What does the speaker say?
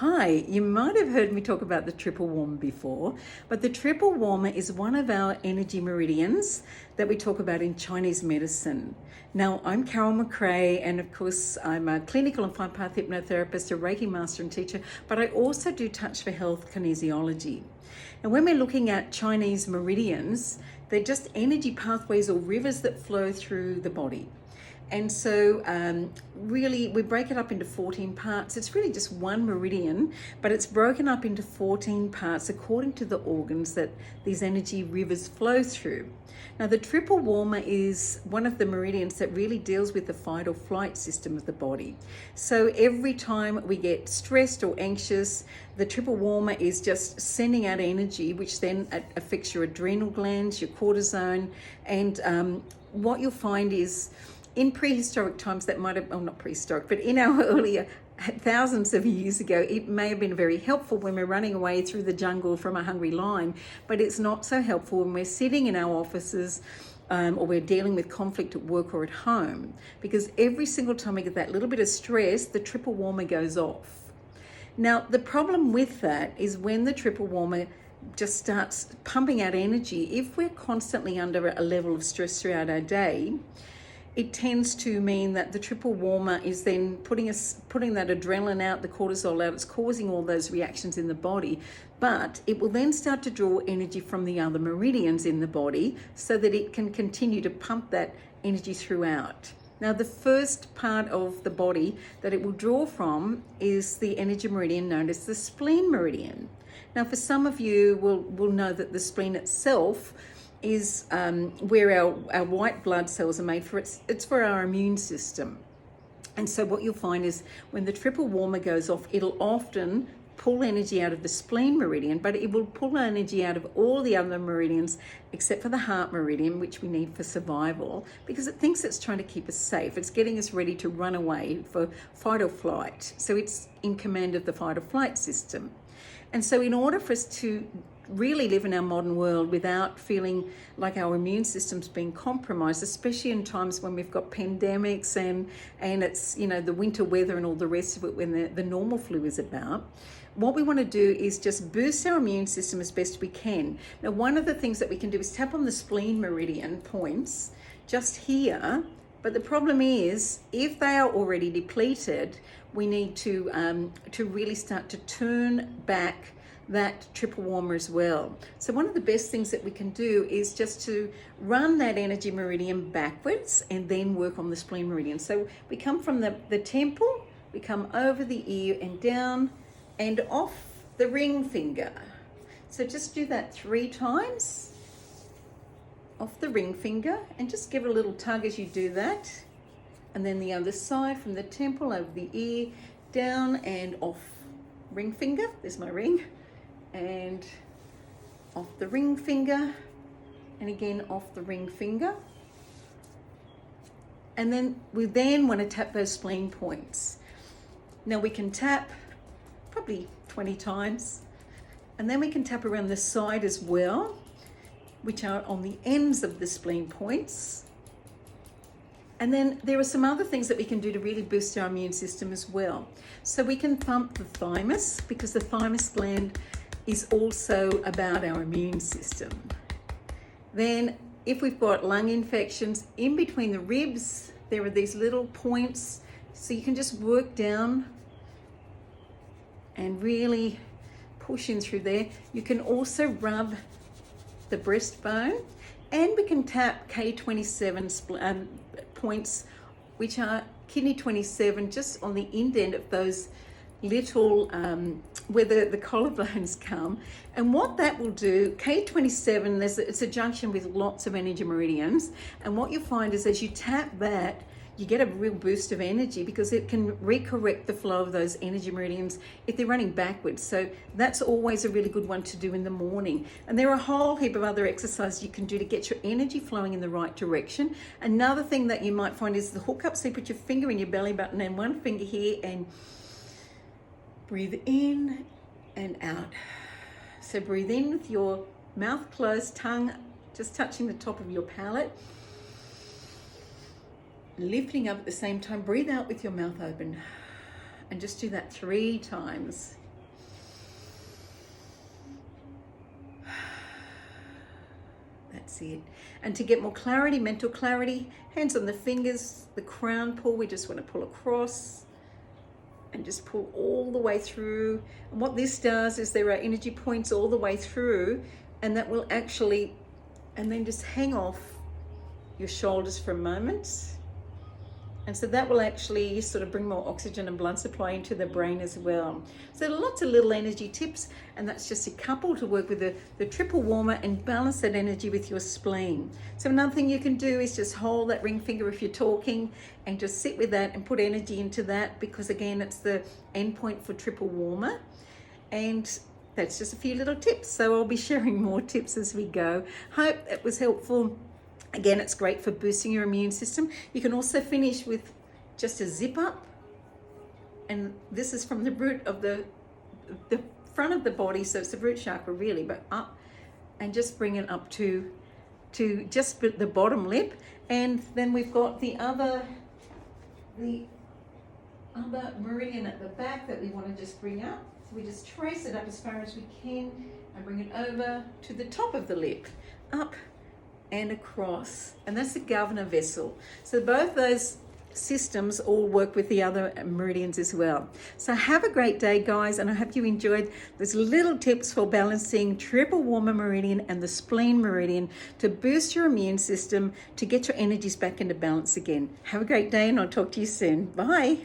Hi, you might have heard me talk about the triple warmer before, but the triple warmer is one of our energy meridians that we talk about in Chinese medicine. Now, I'm Carol Macrae, and of course, I'm a clinical and five-path hypnotherapist, a Reiki Master and Teacher, but I also do Touch For Health Kinesiology. And when we're looking at Chinese meridians, they're just energy pathways or rivers that flow through the body. And so really we break it up into 14 parts. It's really just one meridian, but it's broken up into 14 parts according to the organs that these energy rivers flow through. Now, the triple warmer is one of the meridians that really deals with the fight or flight system of the body. So every time we get stressed or anxious, the triple warmer is just sending out energy, which then affects your adrenal glands, your cortisone, and what you'll find is in prehistoric times, that might have, well, not prehistoric, but in our earlier thousands of years ago, it may have been very helpful when we're running away through the jungle from a hungry lion, but it's not so helpful when we're sitting in our offices or we're dealing with conflict at work or at home, because every single time we get that little bit of stress, the triple warmer goes off. Now, the problem with that is when the triple warmer just starts pumping out energy, if we're constantly under a level of stress throughout our day, it tends to mean that the triple warmer is then putting that adrenaline out, the cortisol out. It's causing all those reactions in the body, but it will then start to draw energy from the other meridians in the body so that it can continue to pump that energy throughout. Now, the first part of the body that it will draw from is the energy meridian known as the spleen meridian. Now, for some of you will know that the spleen itself is where our white blood cells are made for. It's for our immune system. And so what you'll find is when the triple warmer goes off, it'll often pull energy out of the spleen meridian, but it will pull energy out of all the other meridians except for the heart meridian, which we need for survival, because it thinks it's trying to keep us safe. It's getting us ready to run away for fight or flight. So it's in command of the fight or flight system. And so in order for us to really live in our modern world without feeling like our immune system's being compromised, especially in times when we've got pandemics and it's, you know, the winter weather and all the rest of it when the normal flu is about, what we want to do is just boost our immune system as best we can. Now, one of the things that we can do is tap on the spleen meridian points just here, but the problem is if they are already depleted, we need to really start to turn back that triple warmer as well. So one of the best things that we can do is just to run that energy meridian backwards and then work on the spleen meridian. So we come from the temple, we come over the ear and down and off the ring finger. So just do that 3 times off the ring finger and just give it a little tug as you do that. And then the other side from the temple over the ear, down and off ring finger. There's my ring. And off the ring finger, and again off the ring finger. And then we want to tap those spleen points. Now we can tap probably 20 times, and then we can tap around the side as well, which are on the ends of the spleen points. And then there are some other things that we can do to really boost our immune system as well. So we can thump the thymus, because the thymus gland is also about our immune system. Then if we've got lung infections, in between the ribs, there are these little points. So you can just work down and really push in through there. You can also rub the breastbone, and we can tap K27 points, which are kidney 27, just on the indent of those little where the collarbones come. And what that will do, K27, it's a junction with lots of energy meridians, and what you find is as you tap that, you get a real boost of energy because it can recorrect the flow of those energy meridians if they're running backwards. So that's always a really good one to do in the morning. And there are a whole heap of other exercises you can do to get your energy flowing in the right direction. Another thing that you might find is the hook up. So you put your finger in your belly button and one finger here and breathe in and out. So breathe in with your mouth closed, tongue just touching the top of your palate. Lifting up at the same time. Breathe out with your mouth open. And just do that 3 times. That's it. And to get more clarity, mental clarity, hands on the fingers, the crown pull, we just want to pull across and just pull all the way through. And what this does is there are energy points all the way through, and that will actually, and then just hang off your shoulders for a moment. And so that will actually sort of bring more oxygen and blood supply into the brain as well. So lots of little energy tips, and that's just a couple to work with the triple warmer and balance that energy with your spleen. So another thing you can do is just hold that ring finger if you're talking and just sit with that and put energy into that, because again, it's the end point for triple warmer. And that's just a few little tips. So I'll be sharing more tips as we go. Hope it was helpful. Again, it's great for boosting your immune system. You can also finish with just a zip up. And this is from the root of the front of the body. So it's the root chakra really, but up, and just bring it up to just the bottom lip. And then we've got the other meridian at the back that we want to just bring up. So we just trace it up as far as we can and bring it over to the top of the lip, up and across, and that's the governor vessel. So both those systems all work with the other meridians as well. So have a great day, guys, and I hope you enjoyed those little tips for balancing triple warmer meridian and the spleen meridian to boost your immune system, to get your energies back into balance again. Have a great day, and I'll talk to you soon. Bye.